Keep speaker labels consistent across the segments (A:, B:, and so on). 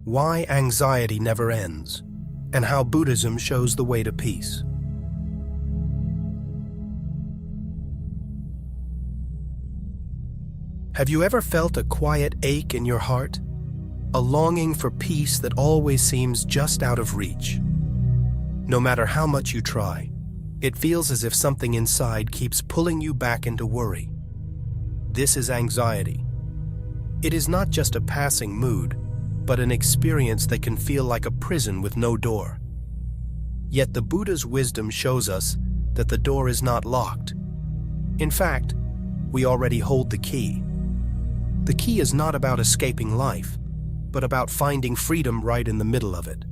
A: Why anxiety never ends, and how Buddhism shows the way to peace. Have you ever felt a quiet ache in your heart? A longing for peace that always seems just out of reach? No matter how much you try, it feels as if something inside keeps pulling you back into worry. This is anxiety. It is not just a passing mood, but an experience that can feel like a prison with no door. Yet the Buddha's wisdom shows us that the door is not locked. In fact, we already hold the key. The key is not about escaping life, but about finding freedom right in the middle of it.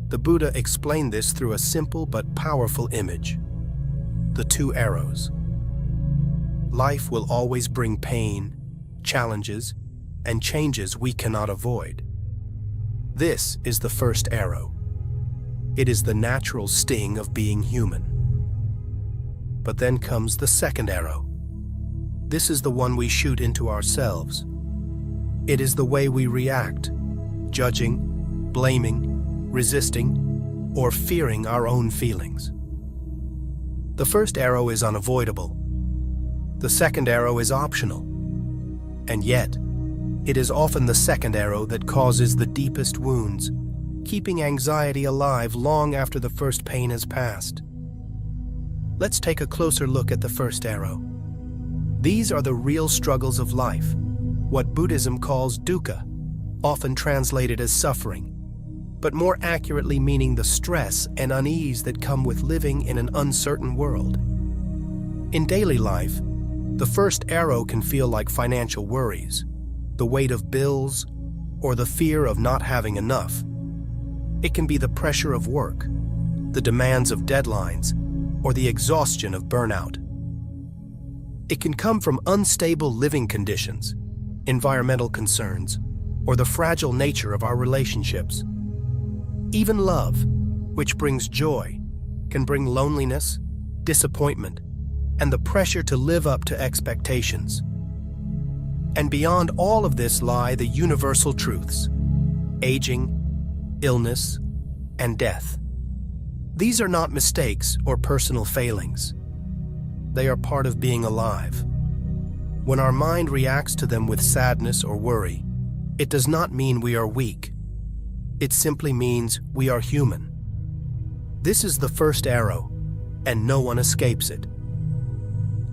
A: The Buddha explained this through a simple but powerful image: the two arrows. Life will always bring pain, challenges, and changes we cannot avoid. This is the first arrow. It is the natural sting of being human. But then comes the second arrow. This is the one we shoot into ourselves. It is the way we react, judging, blaming, resisting, or fearing our own feelings. The first arrow is unavoidable. The second arrow is optional. And yet, it is often the second arrow that causes the deepest wounds, keeping anxiety alive long after the first pain has passed. Let's take a closer look at the first arrow. These are the real struggles of life, what Buddhism calls dukkha, often translated as suffering, but more accurately meaning the stress and unease that come with living in an uncertain world. In daily life, the first arrow can feel like financial worries, the weight of bills, or the fear of not having enough. It can be the pressure of work, the demands of deadlines, or the exhaustion of burnout. It can come from unstable living conditions, environmental concerns, or the fragile nature of our relationships. Even love, which brings joy, can bring loneliness, disappointment, and the pressure to live up to expectations. And beyond all of this lie the universal truths: aging, illness, and death. These are not mistakes or personal failings. They are part of being alive. When our mind reacts to them with sadness or worry, it does not mean we are weak. It simply means we are human. This is the first arrow, and no one escapes it.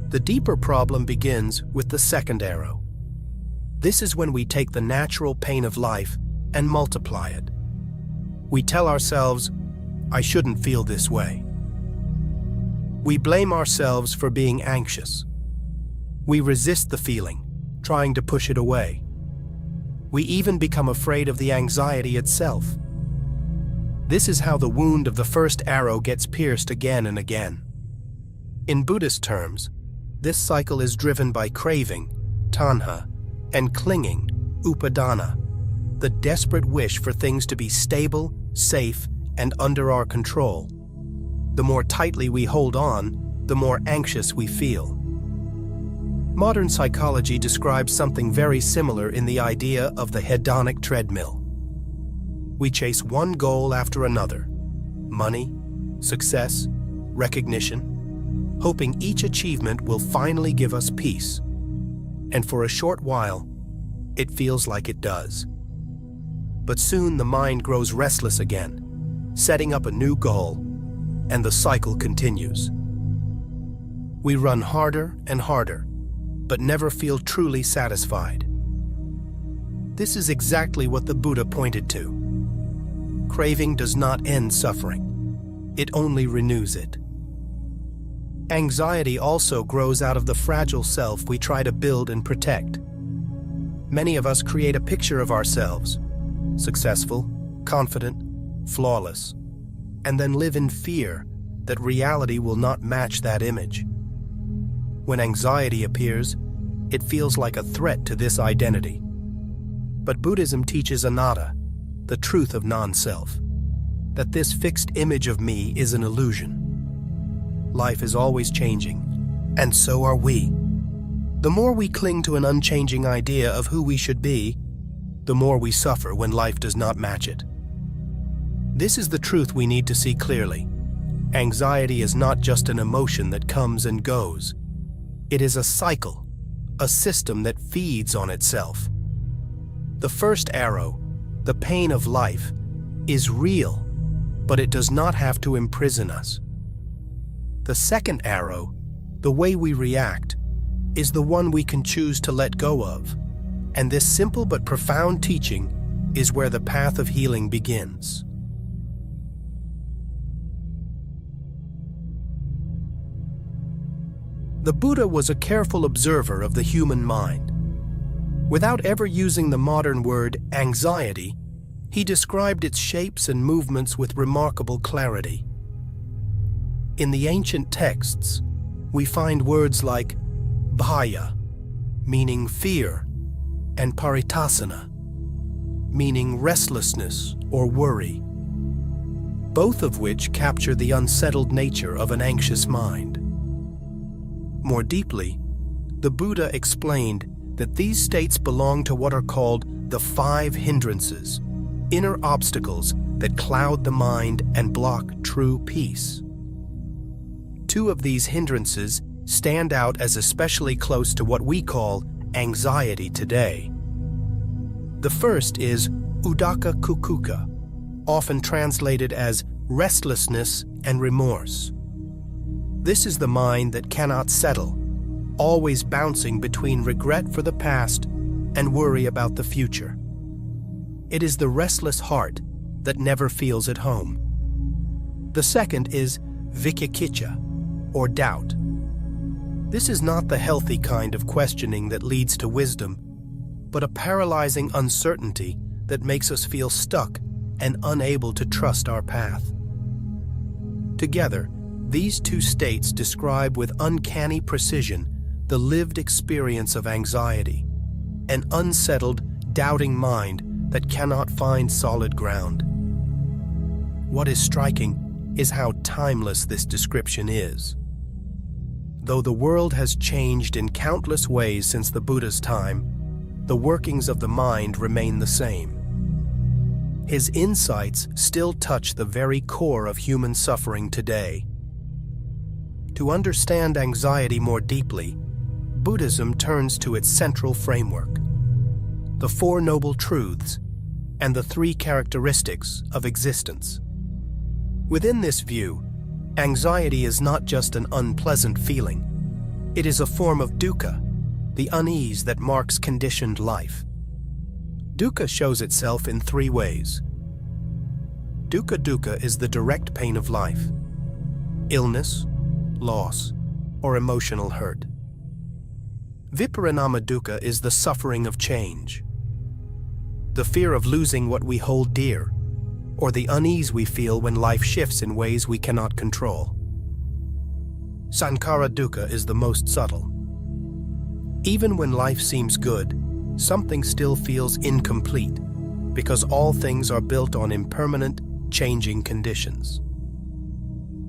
A: The deeper problem begins with the second arrow. This is when we take the natural pain of life and multiply it. We tell ourselves, "I shouldn't feel this way." We blame ourselves for being anxious. We resist the feeling, trying to push it away. We even become afraid of the anxiety itself. This is how the wound of the first arrow gets pierced again and again. In Buddhist terms, this cycle is driven by craving, tanha, and clinging, upadana, the desperate wish for things to be stable, safe, and under our control. The more tightly we hold on, the more anxious we feel. Modern psychology describes something very similar in the idea of the hedonic treadmill. We chase one goal after another: money, success, recognition, hoping each achievement will finally give us peace. And for a short while, it feels like it does. But soon the mind grows restless again, setting up a new goal, and the cycle continues. We run harder and harder, but never feel truly satisfied. This is exactly what the Buddha pointed to. Craving does not end suffering. It only renews it. Anxiety also grows out of the fragile self we try to build and protect. Many of us create a picture of ourselves, successful, confident, flawless, and then live in fear that reality will not match that image. When anxiety appears, it feels like a threat to this identity. But Buddhism teaches anatta, the truth of non-self, that this fixed image of me is an illusion. Life is always changing, and so are we. The more we cling to an unchanging idea of who we should be, the more we suffer when life does not match it. This is the truth we need to see clearly. Anxiety is not just an emotion that comes and goes. It is a cycle, a system that feeds on itself. The first arrow, the pain of life, is real, but it does not have to imprison us. The second arrow, the way we react, is the one we can choose to let go of. And this simple but profound teaching is where the path of healing begins. The Buddha was a careful observer of the human mind. Without ever using the modern word anxiety, he described its shapes and movements with remarkable clarity. In the ancient texts, we find words like bhaya, meaning fear, and paritasana, meaning restlessness or worry, both of which capture the unsettled nature of an anxious mind. More deeply, the Buddha explained that these states belong to what are called the 5 hindrances, inner obstacles that cloud the mind and block true peace. 2 of these hindrances stand out as especially close to what we call anxiety today. The first is uddhacca kukkukka, often translated as restlessness and remorse. This is the mind that cannot settle, always bouncing between regret for the past and worry about the future. It is the restless heart that never feels at home. The second is vicikicca, or doubt. This is not the healthy kind of questioning that leads to wisdom, but a paralyzing uncertainty that makes us feel stuck and unable to trust our path. Together, these 2 states describe with uncanny precision the lived experience of anxiety, an unsettled, doubting mind that cannot find solid ground. What is striking is how timeless this description is. Though the world has changed in countless ways since the Buddha's time, the workings of the mind remain the same. His insights still touch the very core of human suffering today. To understand anxiety more deeply, Buddhism turns to its central framework, the 4 Noble Truths and the 3 characteristics of existence. Within this view, anxiety is not just an unpleasant feeling. It is a form of dukkha, the unease that marks conditioned life. Dukkha shows itself in 3 ways. Dukkha is the direct pain of life: illness, loss, or emotional hurt. Viparinama dukkha is the suffering of change, the fear of losing what we hold dear, or the unease we feel when life shifts in ways we cannot control. Sankhara dukkha is the most subtle. Even when life seems good, something still feels incomplete, because all things are built on impermanent, changing conditions.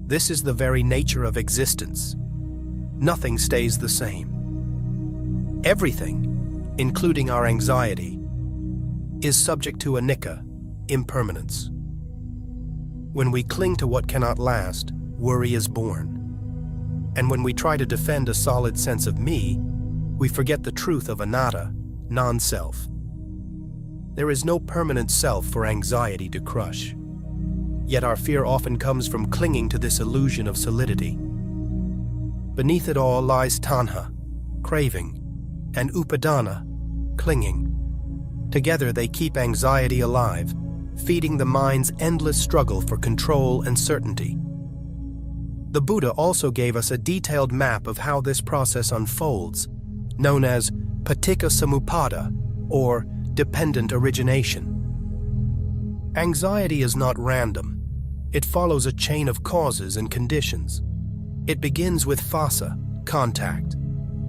A: This is the very nature of existence. Nothing stays the same. Everything, including our anxiety, is subject to anicca, impermanence. When we cling to what cannot last, worry is born. And when we try to defend a solid sense of me, we forget the truth of anatta, non-self. There is no permanent self for anxiety to crush. Yet our fear often comes from clinging to this illusion of solidity. Beneath it all lies tanha, craving, and upadana, clinging. Together they keep anxiety alive, feeding the mind's endless struggle for control and certainty. The Buddha also gave us a detailed map of how this process unfolds, known as paticca samuppada, or dependent origination. Anxiety is not random. It follows a chain of causes and conditions. It begins with phassa, contact,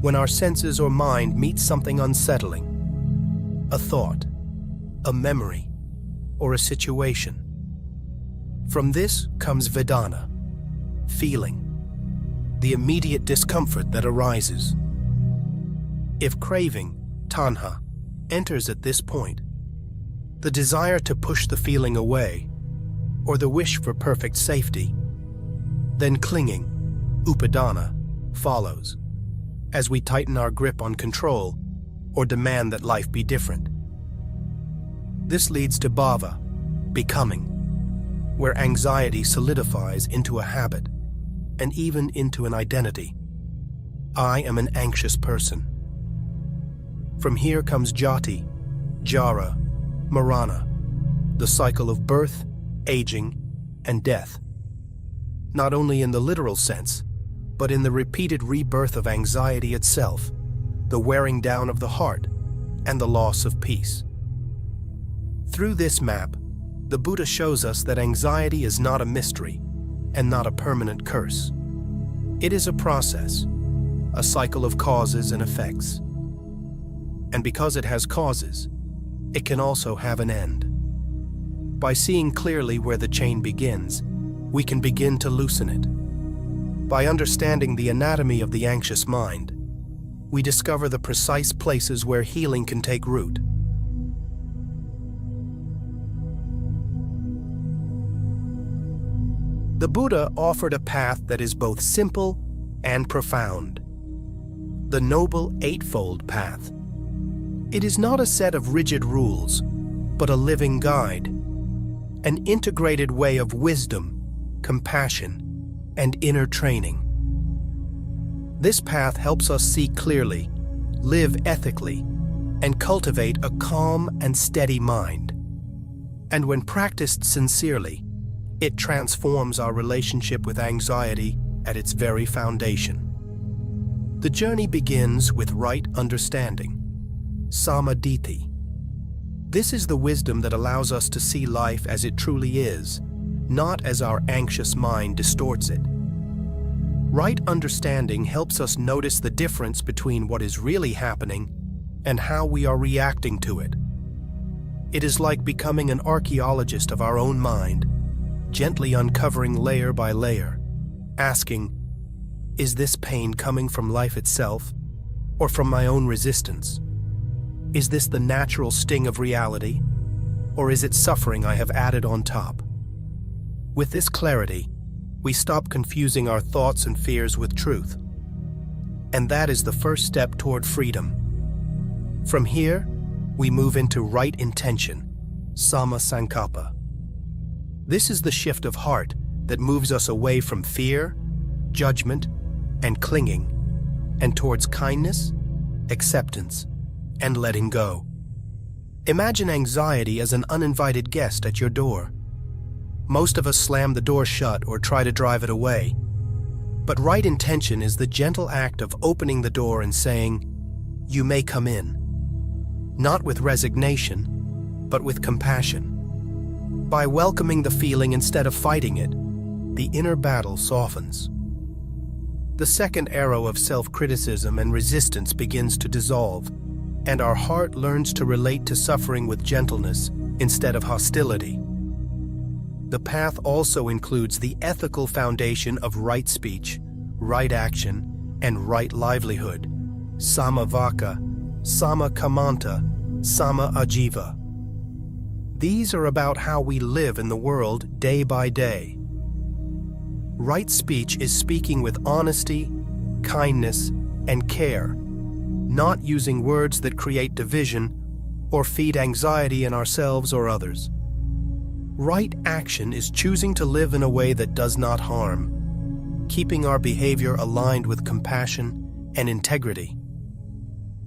A: when our senses or mind meet something unsettling, a thought, a memory, or a situation. From this comes vedana, feeling, the immediate discomfort that arises. If craving, tanha, enters at this point, the desire to push the feeling away, or the wish for perfect safety. Then clinging, upadana, follows, as we tighten our grip on control or demand that life be different. This leads to bhava, becoming, where anxiety solidifies into a habit and even into an identity. I am an anxious person. From here comes jati, jara, marana, the cycle of birth, aging, and death. Not only in the literal sense, but in the repeated rebirth of anxiety itself, the wearing down of the heart, and the loss of peace. Through this map, the Buddha shows us that anxiety is not a mystery and not a permanent curse. It is a process, a cycle of causes and effects. And because it has causes, it can also have an end. By seeing clearly where the chain begins, we can begin to loosen it. By understanding the anatomy of the anxious mind, we discover the precise places where healing can take root. The Buddha offered a path that is both simple and profound. The Noble Eightfold Path. It is not a set of rigid rules, but a living guide, an integrated way of wisdom, compassion, and inner training. This path helps us see clearly, live ethically, and cultivate a calm and steady mind. And when practiced sincerely, it transforms our relationship with anxiety at its very foundation. The journey begins with right understanding, samadhi. This is the wisdom that allows us to see life as it truly is, not as our anxious mind distorts it. Right understanding helps us notice the difference between what is really happening and how we are reacting to it. It is like becoming an archaeologist of our own mind, gently uncovering layer by layer, asking, is this pain coming from life itself or from my own resistance? Is this the natural sting of reality, or is it suffering I have added on top? With this clarity, we stop confusing our thoughts and fears with truth. And that is the first step toward freedom. From here, we move into right intention, samma sankappa. This is the shift of heart that moves us away from fear, judgment, and clinging, and towards kindness, acceptance, and letting go. Imagine anxiety as an uninvited guest at your door. Most of us slam the door shut or try to drive it away. But right intention is the gentle act of opening the door and saying, "You may come in." Not with resignation, but with compassion. By welcoming the feeling instead of fighting it, the inner battle softens. The second arrow of self-criticism and resistance begins to dissolve, and our heart learns to relate to suffering with gentleness instead of hostility. The path also includes the ethical foundation of right speech, right action, and right livelihood, samavaka, sama kamanta, sama ajiva. These are about how we live in the world day by day. Right speech is speaking with honesty, kindness, and care, not using words that create division or feed anxiety in ourselves or others. Right action is choosing to live in a way that does not harm, keeping our behavior aligned with compassion and integrity.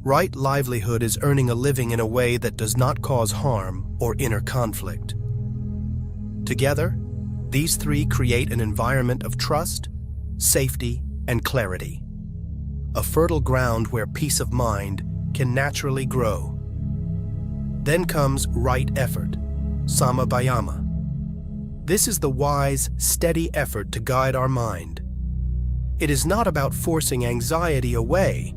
A: Right livelihood is earning a living in a way that does not cause harm or inner conflict. Together, these three create an environment of trust, safety, and clarity. A fertile ground where peace of mind can naturally grow. Then comes right effort, samabhayama. This is the wise, steady effort to guide our mind. It is not about forcing anxiety away,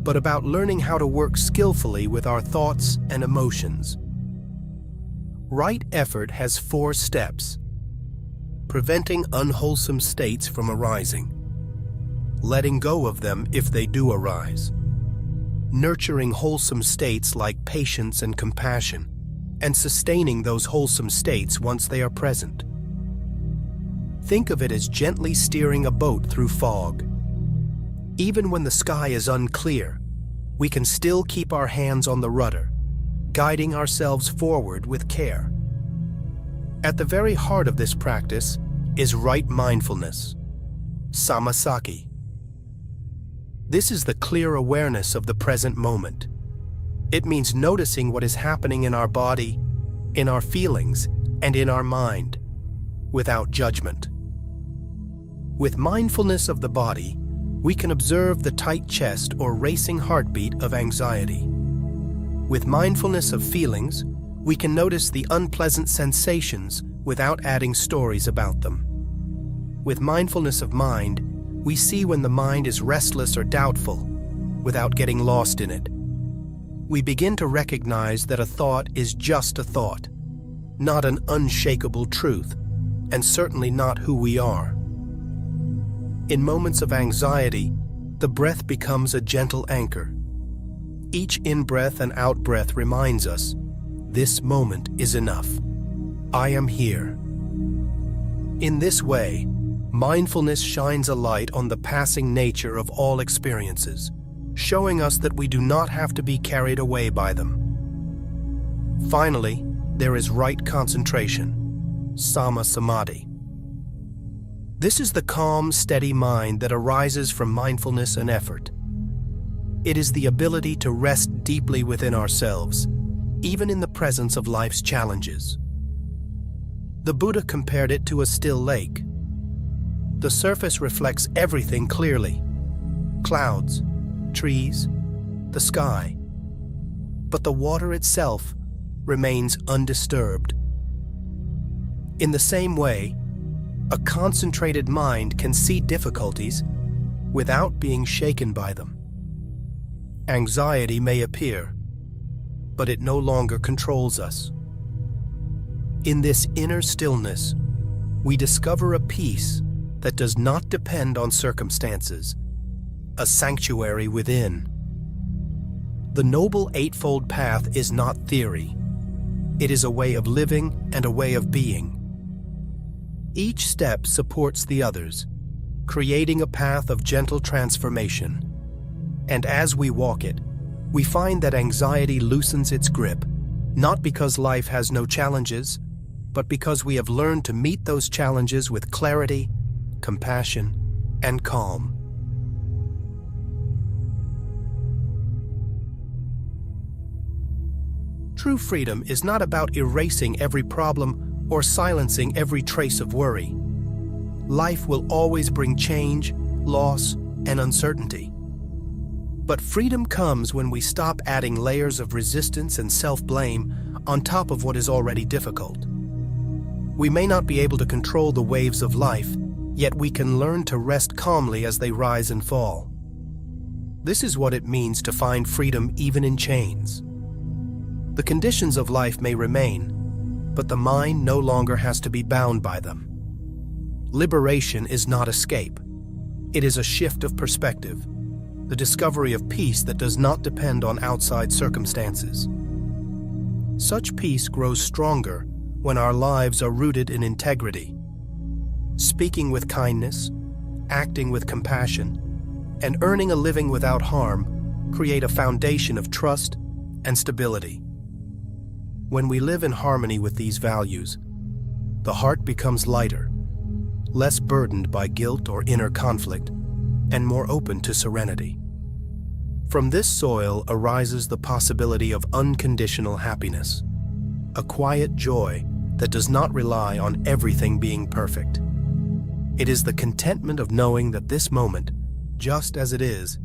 A: but about learning how to work skillfully with our thoughts and emotions. Right effort has 4 steps: preventing unwholesome states from arising, letting go of them if they do arise, nurturing wholesome states like patience and compassion, and sustaining those wholesome states once they are present. Think of it as gently steering a boat through fog. Even when the sky is unclear, we can still keep our hands on the rudder, guiding ourselves forward with care. At the very heart of this practice is right mindfulness, samasaki. This is the clear awareness of the present moment. It means noticing what is happening in our body, in our feelings, and in our mind, without judgment. With mindfulness of the body, we can observe the tight chest or racing heartbeat of anxiety. With mindfulness of feelings, we can notice the unpleasant sensations without adding stories about them. With mindfulness of mind, we see when the mind is restless or doubtful, without getting lost in it. We begin to recognize that a thought is just a thought, not an unshakable truth, and certainly not who we are. In moments of anxiety, the breath becomes a gentle anchor. Each in-breath and out-breath reminds us, this moment is enough. I am here. In this way, mindfulness shines a light on the passing nature of all experiences, showing us that we do not have to be carried away by them. Finally, there is right concentration, sama samadhi. This is the calm, steady mind that arises from mindfulness and effort. It is the ability to rest deeply within ourselves, even in the presence of life's challenges. The Buddha compared it to a still lake. The surface reflects everything clearly: clouds, trees, the sky. But the water itself remains undisturbed. In the same way, a concentrated mind can see difficulties without being shaken by them. Anxiety may appear, but it no longer controls us. In this inner stillness, we discover a peace that does not depend on circumstances, a sanctuary within. The Noble Eightfold Path is not theory. It is a way of living and a way of being. Each step supports the others, creating a path of gentle transformation. And as we walk it, we find that anxiety loosens its grip, not because life has no challenges, but because we have learned to meet those challenges with clarity, compassion, and calm. True freedom is not about erasing every problem or silencing every trace of worry. Life will always bring change, loss, and uncertainty. But freedom comes when we stop adding layers of resistance and self-blame on top of what is already difficult. We may not be able to control the waves of life, yet we can learn to rest calmly as they rise and fall. This is what it means to find freedom even in chains. The conditions of life may remain, but the mind no longer has to be bound by them. Liberation is not escape. It is a shift of perspective, the discovery of peace that does not depend on outside circumstances. Such peace grows stronger when our lives are rooted in integrity. Speaking with kindness, acting with compassion, and earning a living without harm create a foundation of trust and stability. When we live in harmony with these values, the heart becomes lighter, less burdened by guilt or inner conflict, and more open to serenity. From this soil arises the possibility of unconditional happiness, a quiet joy that does not rely on everything being perfect. It is the contentment of knowing that this moment, just as it is,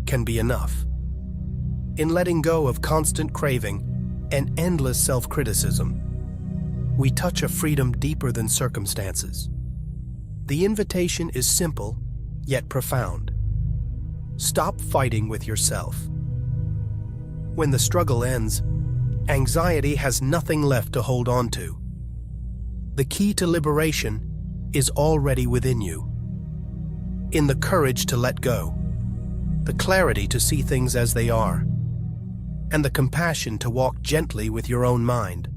A: can be enough. In letting go of constant craving and endless self-criticism, we touch a freedom deeper than circumstances. The invitation is simple, yet profound. Stop fighting with yourself. When the struggle ends, anxiety has nothing left to hold on to. The key to liberation is already within you. In the courage to let go, the clarity to see things as they are, and the compassion to walk gently with your own mind.